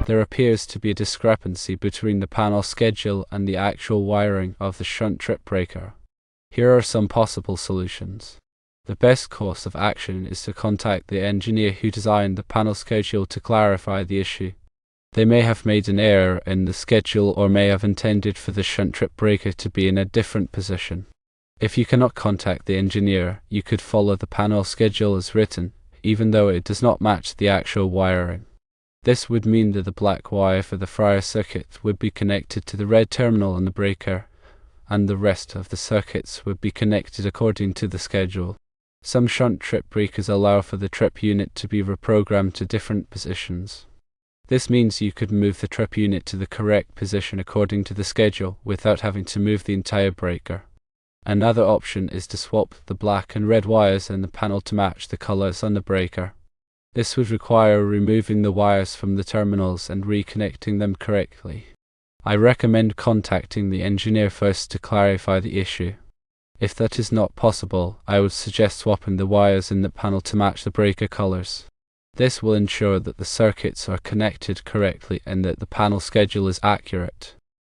There appears to be a discrepancy between the panel schedule and the actual wiring of the shunt trip breaker. Here are some possible solutions. The best course of action is to contact the engineer who designed the panel schedule to clarify the issue. They may have made an error in the schedule or may have intended for the shunt trip breaker to be in a different position. If you cannot contact the engineer, you could follow the panel schedule as written, even though it does not match the actual wiring. This would mean that the black wire for the fryer circuit would be connected to the red terminal on the breaker, and the rest of the circuits would be connected according to the schedule. Some shunt trip breakers allow for the trip unit to be reprogrammed to different positions. This means you could move the trip unit to the correct position according to the schedule without having to move the entire breaker. Another option is to swap the black and red wires in the panel to match the colors on the breaker. This would require removing the wires from the terminals and reconnecting them correctly. I recommend contacting the engineer first to clarify the issue. If that is not possible, I would suggest swapping the wires in the panel to match the breaker colors. This will ensure that the circuits are connected correctly and that the panel schedule is accurate.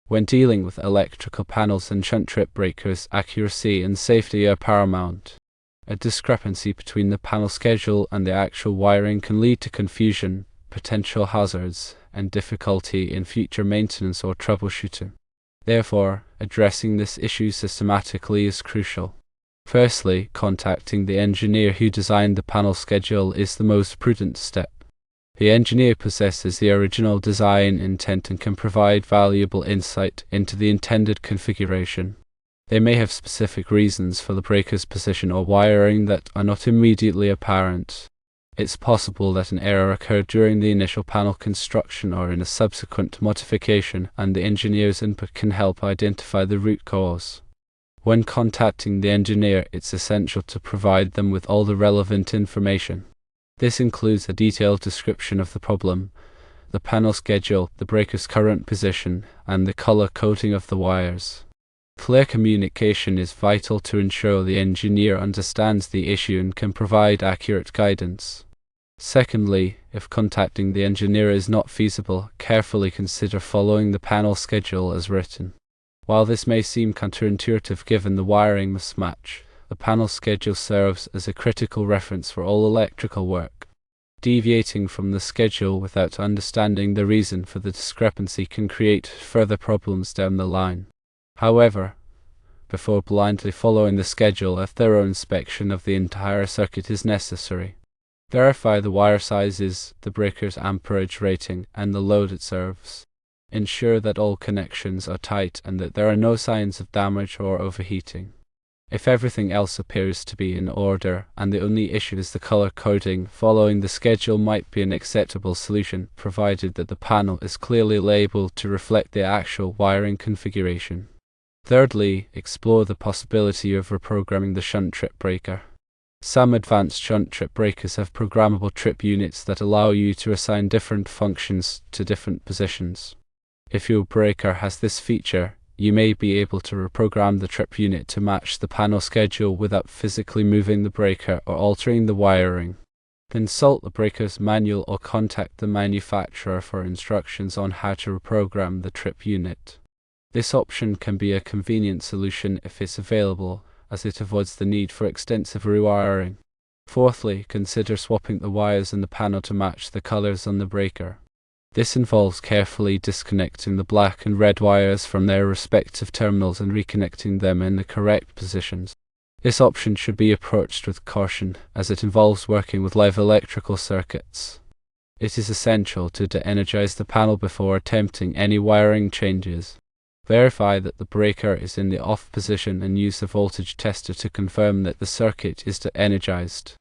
When dealing with electrical panels and shunt trip breakers, accuracy and safety are paramount. A discrepancy between the panel schedule and the actual wiring can lead to confusion, potential hazards, and difficulty in future maintenance or troubleshooting. Therefore, addressing this issue systematically is crucial. Firstly, contacting the engineer who designed the panel schedule is the most prudent step. The engineer possesses the original design intent and can provide valuable insight into the intended configuration. They may have specific reasons for the breaker's position or wiring that are not immediately apparent. It's possible that an error occurred during the initial panel construction or in a subsequent modification, and the engineer's input can help identify the root cause. When contacting the engineer, it's essential to provide them with all the relevant information. This includes a detailed description of the problem, the panel schedule, the breaker's current position, and the color coding of the wires. Clear communication is vital to ensure the engineer understands the issue and can provide accurate guidance. Secondly, if contacting the engineer is not feasible, carefully consider following the panel schedule as written. While this may seem counterintuitive given the wiring mismatch, the panel schedule serves as a critical reference for all electrical work. Deviating from the schedule without understanding the reason for the discrepancy can create further problems down the line. However, before blindly following the schedule, a thorough inspection of the entire circuit is necessary. Verify the wire sizes, the breaker's amperage rating, and the load it serves. Ensure that all connections are tight and that there are no signs of damage or overheating. If everything else appears to be in order and the only issue is the color coding, following the schedule might be an acceptable solution, provided that the panel is clearly labeled to reflect the actual wiring configuration. Thirdly, explore the possibility of reprogramming the shunt trip breaker. Some advanced shunt trip breakers have programmable trip units that allow you to assign different functions to different positions. If your breaker has this feature, you may be able to reprogram the trip unit to match the panel schedule without physically moving the breaker or altering the wiring. Consult the breaker's manual or contact the manufacturer for instructions on how to reprogram the trip unit. This option can be a convenient solution if it's available, as it avoids the need for extensive rewiring. Fourthly, consider swapping the wires in the panel to match the colors on the breaker. This involves carefully disconnecting the black and red wires from their respective terminals and reconnecting them in the correct positions. This option should be approached with caution, as it involves working with live electrical circuits. It is essential to de-energize the panel before attempting any wiring changes. Verify that the breaker is in the off position and use the voltage tester to confirm that the circuit is de-energized.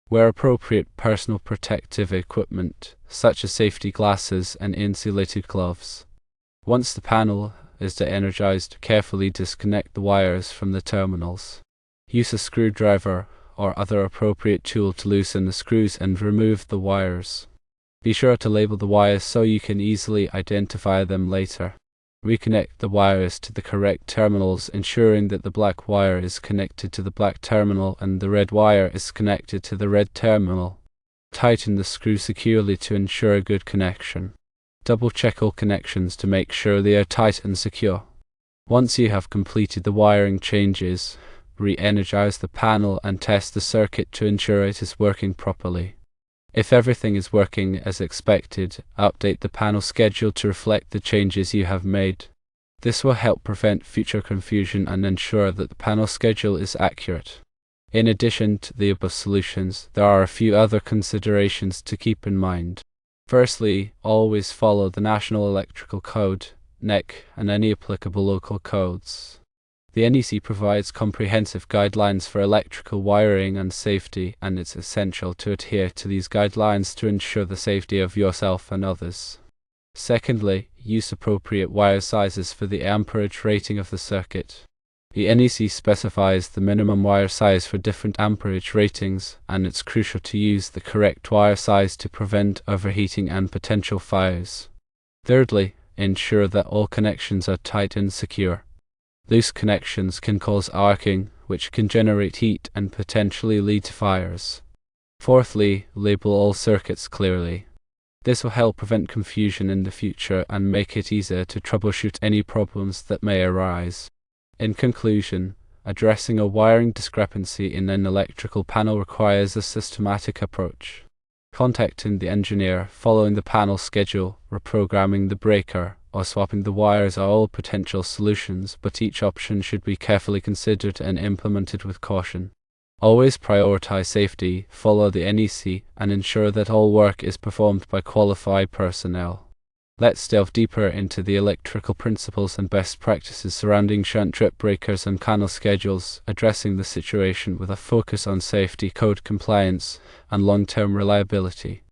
Wear appropriate personal protective equipment, such as safety glasses and insulated gloves. Once the panel is de-energized, carefully disconnect the wires from the terminals. Use a screwdriver or other appropriate tool to loosen the screws and remove the wires. Be sure to label the wires so you can easily identify them later. Reconnect the wires to the correct terminals, ensuring that the black wire is connected to the black terminal and the red wire is connected to the red terminal. Tighten the screw securely to ensure a good connection. Double-check all connections to make sure they are tight and secure. Once you have completed the wiring changes, re-energize the panel and test the circuit to ensure it is working properly. If everything is working as expected, update the panel schedule to reflect the changes you have made. This will help prevent future confusion and ensure that the panel schedule is accurate. In addition to the above solutions, there are a few other considerations to keep in mind. Firstly, always follow the National Electrical Code, NEC, and any applicable local codes. The NEC provides comprehensive guidelines for electrical wiring and safety, and it's essential to adhere to these guidelines to ensure the safety of yourself and others. Secondly, use appropriate wire sizes for the amperage rating of the circuit. The NEC specifies the minimum wire size for different amperage ratings, and it's crucial to use the correct wire size to prevent overheating and potential fires. Thirdly, ensure that all connections are tight and secure. Loose connections can cause arcing, which can generate heat and potentially lead to fires. Fourthly, label all circuits clearly. This will help prevent confusion in the future and make it easier to troubleshoot any problems that may arise. In conclusion, addressing a wiring discrepancy in an electrical panel requires a systematic approach. Contacting the engineer, following the panel schedule, reprogramming the breaker, or swapping the wires are all potential solutions, but each option should be carefully considered and implemented with caution. Always prioritize safety, follow the NEC, and ensure that all work is performed by qualified personnel. Let's delve deeper into the electrical principles and best practices surrounding shunt trip breakers and panel schedules, addressing the situation with a focus on safety, code compliance, and long-term reliability.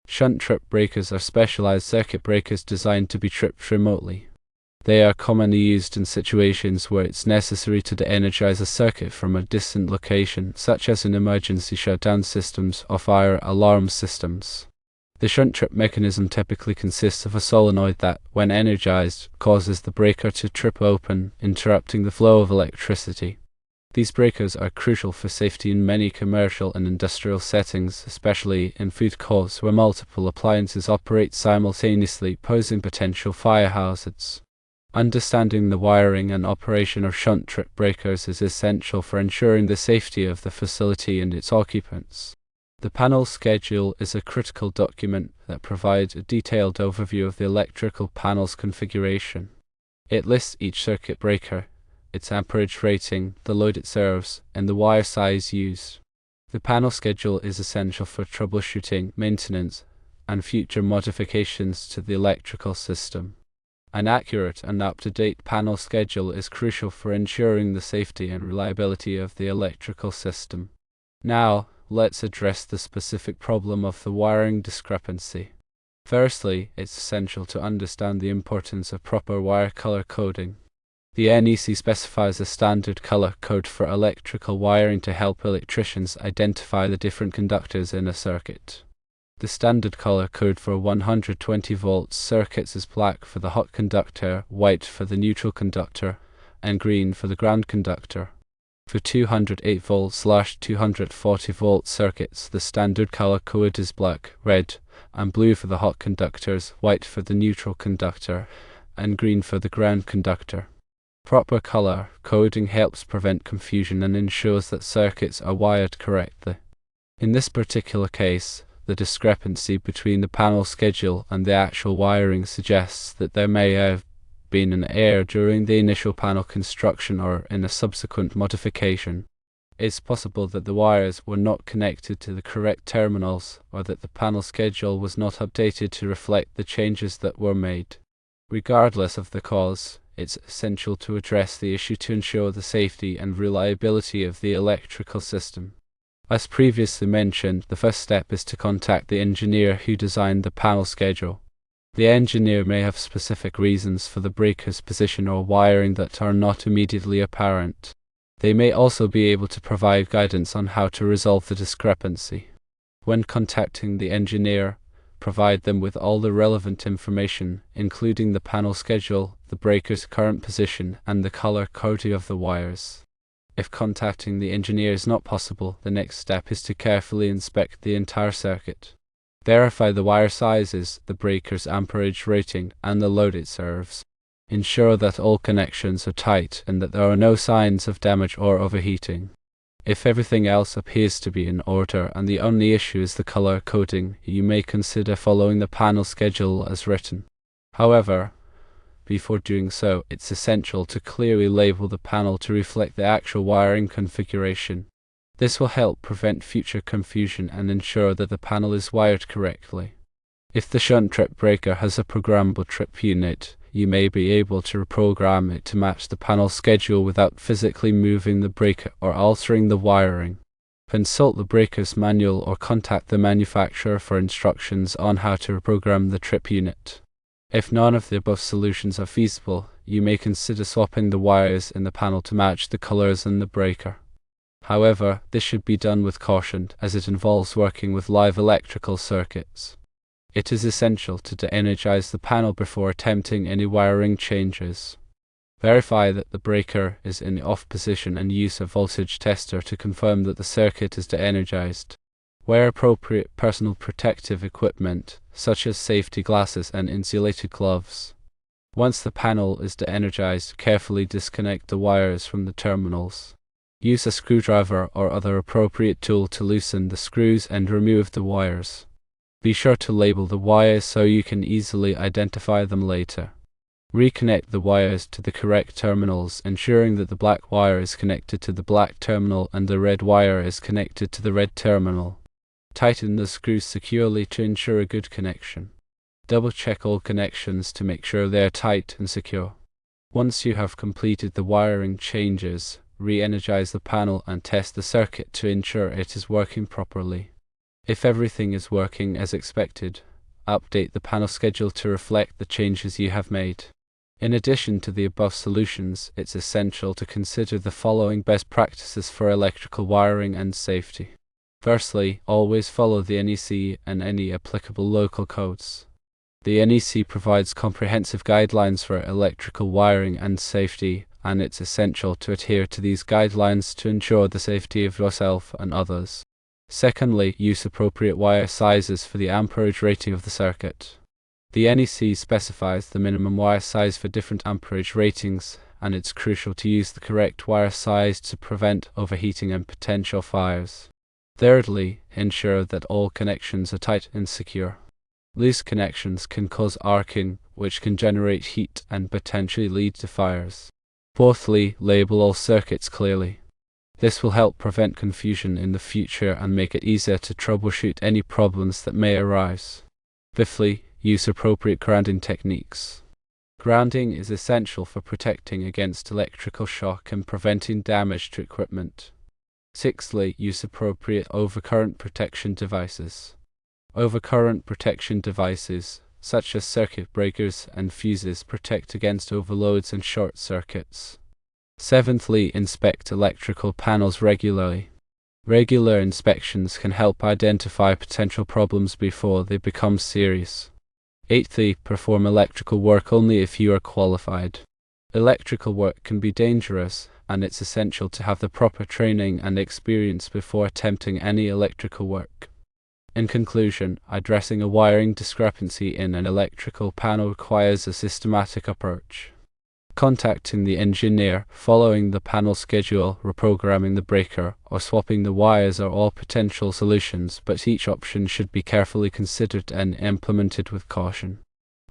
Shunt trip breakers are specialized circuit breakers designed to be tripped remotely. They are commonly used in situations where it's necessary to de-energize a circuit from a distant location, such as in emergency shutdown systems or fire alarm systems. The shunt trip mechanism typically consists of a solenoid that, when energized, causes the breaker to trip open, interrupting the flow of electricity. These breakers are crucial for safety in many commercial and industrial settings, especially in food courts where multiple appliances operate simultaneously, posing potential fire hazards. Understanding the wiring and operation of shunt trip breakers is essential for ensuring the safety of the facility and its occupants. The panel schedule is a critical document that provides a detailed overview of the electrical panel's configuration. It lists each circuit breaker, its amperage rating, the load it serves, and the wire size used. The panel schedule is essential for troubleshooting, maintenance, and future modifications to the electrical system. An accurate and up-to-date panel schedule is crucial for ensuring the safety and reliability of the electrical system. Now, let's address the specific problem of the wiring discrepancy. Firstly, it's essential to understand the importance of proper wire color coding. The NEC specifies a standard color code for electrical wiring to help electricians identify the different conductors in a circuit. The standard color code for 120 volts circuits is black for the hot conductor, white for the neutral conductor, and green for the ground conductor. For 208 volts/240 volt circuits, the standard color code is black, red, and blue for the hot conductors, white for the neutral conductor, and green for the ground conductor. Proper color coding helps prevent confusion and ensures that circuits are wired correctly. In this particular case, the discrepancy between the panel schedule and the actual wiring suggests that there may have been an error during the initial panel construction or in a subsequent modification. It's possible that the wires were not connected to the correct terminals, or that the panel schedule was not updated to reflect the changes that were made. Regardless of the cause, it's essential to address the issue to ensure the safety and reliability of the electrical system. As previously mentioned, the first step is to contact the engineer who designed the panel schedule. The engineer may have specific reasons for the breaker's position or wiring that are not immediately apparent. They may also be able to provide guidance on how to resolve the discrepancy. When contacting the engineer, provide them with all the relevant information, including the panel schedule, the breaker's current position, and the color coding of the wires. If contacting the engineer is not possible, the next step is to carefully inspect the entire circuit. Verify the wire sizes, the breaker's amperage rating, and the load it serves. Ensure that all connections are tight and that there are no signs of damage or overheating. If everything else appears to be in order and the only issue is the color coding, you may consider following the panel schedule as written. However, before doing so, it's essential to clearly label the panel to reflect the actual wiring configuration. This will help prevent future confusion and ensure that the panel is wired correctly. If the shunt trip breaker has a programmable trip unit, you may be able to reprogram it to match the panel schedule without physically moving the breaker or altering the wiring. Consult the breaker's manual or contact the manufacturer for instructions on how to reprogram the trip unit. If none of the above solutions are feasible, you may consider swapping the wires in the panel to match the colors in the breaker. However, this should be done with caution, as it involves working with live electrical circuits. It is essential to de-energize the panel before attempting any wiring changes. Verify that the breaker is in the off position and use a voltage tester to confirm that the circuit is de-energized. Wear appropriate personal protective equipment, such as safety glasses and insulated gloves. Once the panel is de-energized, carefully disconnect the wires from the terminals. Use a screwdriver or other appropriate tool to loosen the screws and remove the wires. Be sure to label the wires so you can easily identify them later. Reconnect the wires to the correct terminals, ensuring that the black wire is connected to the black terminal and the red wire is connected to the red terminal. Tighten the screws securely to ensure a good connection. Double-check all connections to make sure they are tight and secure. Once you have completed the wiring changes, re-energize the panel and test the circuit to ensure it is working properly. If everything is working as expected, update the panel schedule to reflect the changes you have made. In addition to the above solutions, it's essential to consider the following best practices for electrical wiring and safety. Firstly, always follow the NEC and any applicable local codes. The NEC provides comprehensive guidelines for electrical wiring and safety, and it's essential to adhere to these guidelines to ensure the safety of yourself and others. Secondly, use appropriate wire sizes for the amperage rating of the circuit. The NEC specifies the minimum wire size for different amperage ratings, and it's crucial to use the correct wire size to prevent overheating and potential fires. Thirdly, ensure that all connections are tight and secure. Loose connections can cause arcing, which can generate heat and potentially lead to fires. Fourthly, label all circuits clearly. This will help prevent confusion in the future and make it easier to troubleshoot any problems that may arise. Fifthly, use appropriate grounding techniques. Grounding is essential for protecting against electrical shock and preventing damage to equipment. Sixthly, use appropriate overcurrent protection devices. Overcurrent protection devices, such as circuit breakers and fuses, protect against overloads and short circuits. Seventhly, inspect electrical panels regularly. Regular inspections can help identify potential problems before they become serious. Eighthly, perform electrical work only if you are qualified. Electrical work can be dangerous, and it's essential to have the proper training and experience before attempting any electrical work. In conclusion, addressing a wiring discrepancy in an electrical panel requires a systematic approach. Contacting the engineer, following the panel schedule, reprogramming the breaker, or swapping the wires are all potential solutions, but each option should be carefully considered and implemented with caution.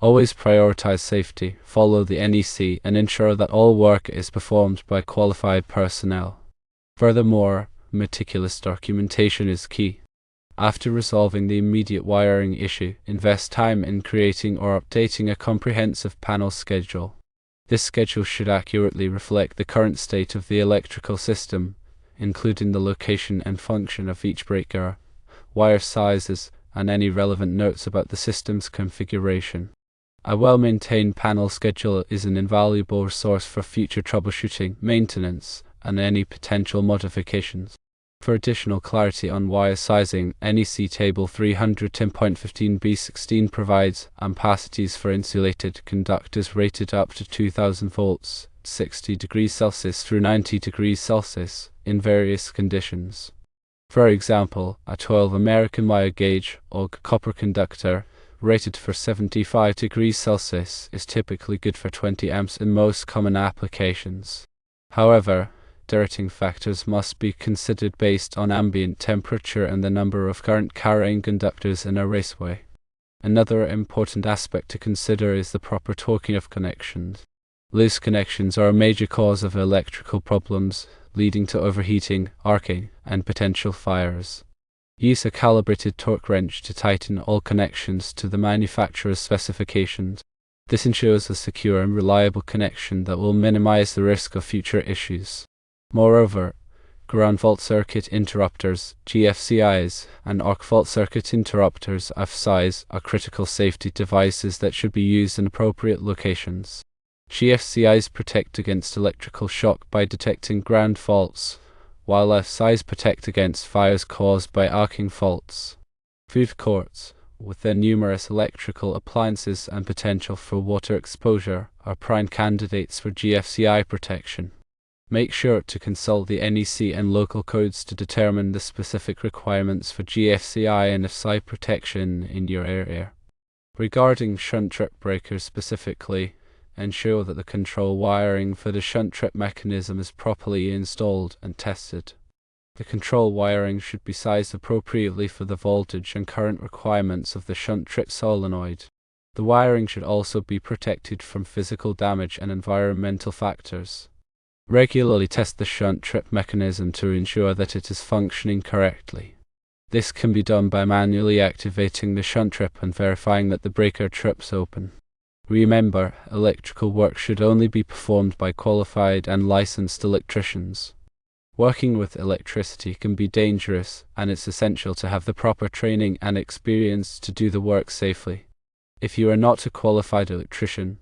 Always prioritize safety, follow the NEC, and ensure that all work is performed by qualified personnel. Furthermore, meticulous documentation is key. After resolving the immediate wiring issue, invest time in creating or updating a comprehensive panel schedule. This schedule should accurately reflect the current state of the electrical system, including the location and function of each breaker, wire sizes, and any relevant notes about the system's configuration. A well-maintained panel schedule is an invaluable resource for future troubleshooting, maintenance, and any potential modifications. For additional clarity on wire sizing, NEC Table 310.15b16 provides ampacities for insulated conductors rated up to 2000 volts, 60 degrees Celsius through 90 degrees Celsius, in various conditions. For example, a 12 American wire gauge og copper conductor rated for 75 degrees Celsius is typically good for 20 amps in most common applications. However, rating factors must be considered based on ambient temperature and the number of current carrying conductors in a raceway. Another important aspect to consider is the proper torquing of connections. Loose connections are a major cause of electrical problems, leading to overheating, arcing, and potential fires. Use a calibrated torque wrench to tighten all connections to the manufacturer's specifications. This ensures a secure and reliable connection that will minimize the risk of future issues. Moreover, ground fault circuit interrupters, GFCIs, and arc fault circuit interrupters, FCIs, are critical safety devices that should be used in appropriate locations. GFCIs protect against electrical shock by detecting ground faults, while FCIs protect against fires caused by arcing faults. Food courts, with their numerous electrical appliances and potential for water exposure, are prime candidates for GFCI protection. Make sure to consult the NEC and local codes to determine the specific requirements for GFCI and FCI protection in your area. Regarding shunt trip breakers specifically, ensure that the control wiring for the shunt trip mechanism is properly installed and tested. The control wiring should be sized appropriately for the voltage and current requirements of the shunt trip solenoid. The wiring should also be protected from physical damage and environmental factors. Regularly test the shunt trip mechanism to ensure that it is functioning correctly. This can be done by manually activating the shunt trip and verifying that the breaker trips open. Remember, electrical work should only be performed by qualified and licensed electricians. Working with electricity can be dangerous, and it's essential to have the proper training and experience to do the work safely. If you are not a qualified electrician,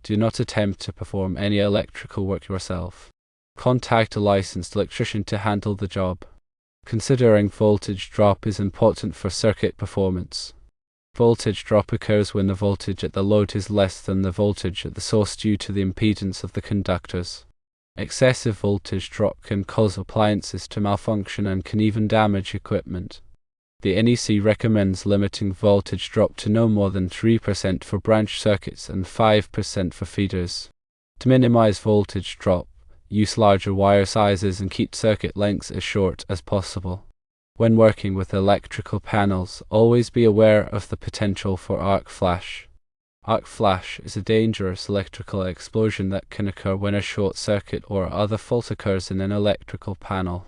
do not attempt to perform any electrical work yourself. Contact a licensed electrician to handle the job. Considering voltage drop is important for circuit performance. Voltage drop occurs when the voltage at the load is less than the voltage at the source due to the impedance of the conductors. Excessive voltage drop can cause appliances to malfunction and can even damage equipment. The NEC recommends limiting voltage drop to no more than 3% for branch circuits and 5% for feeders. To minimize voltage drop, use larger wire sizes and keep circuit lengths as short as possible. When working with electrical panels, always be aware of the potential for arc flash. Arc flash is a dangerous electrical explosion that can occur when a short circuit or other fault occurs in an electrical panel.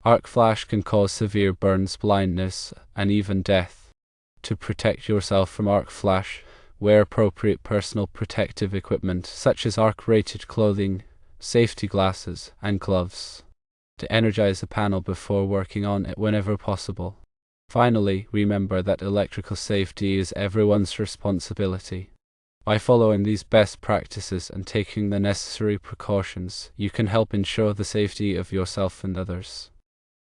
Arc flash can cause severe burns, blindness, and even death. To protect yourself from arc flash, wear appropriate personal protective equipment such as arc-rated clothing, safety glasses, and gloves. To energize the panel before working on it whenever possible. Finally, remember that electrical safety is everyone's responsibility. By following these best practices and taking the necessary precautions, you can help ensure the safety of yourself and others.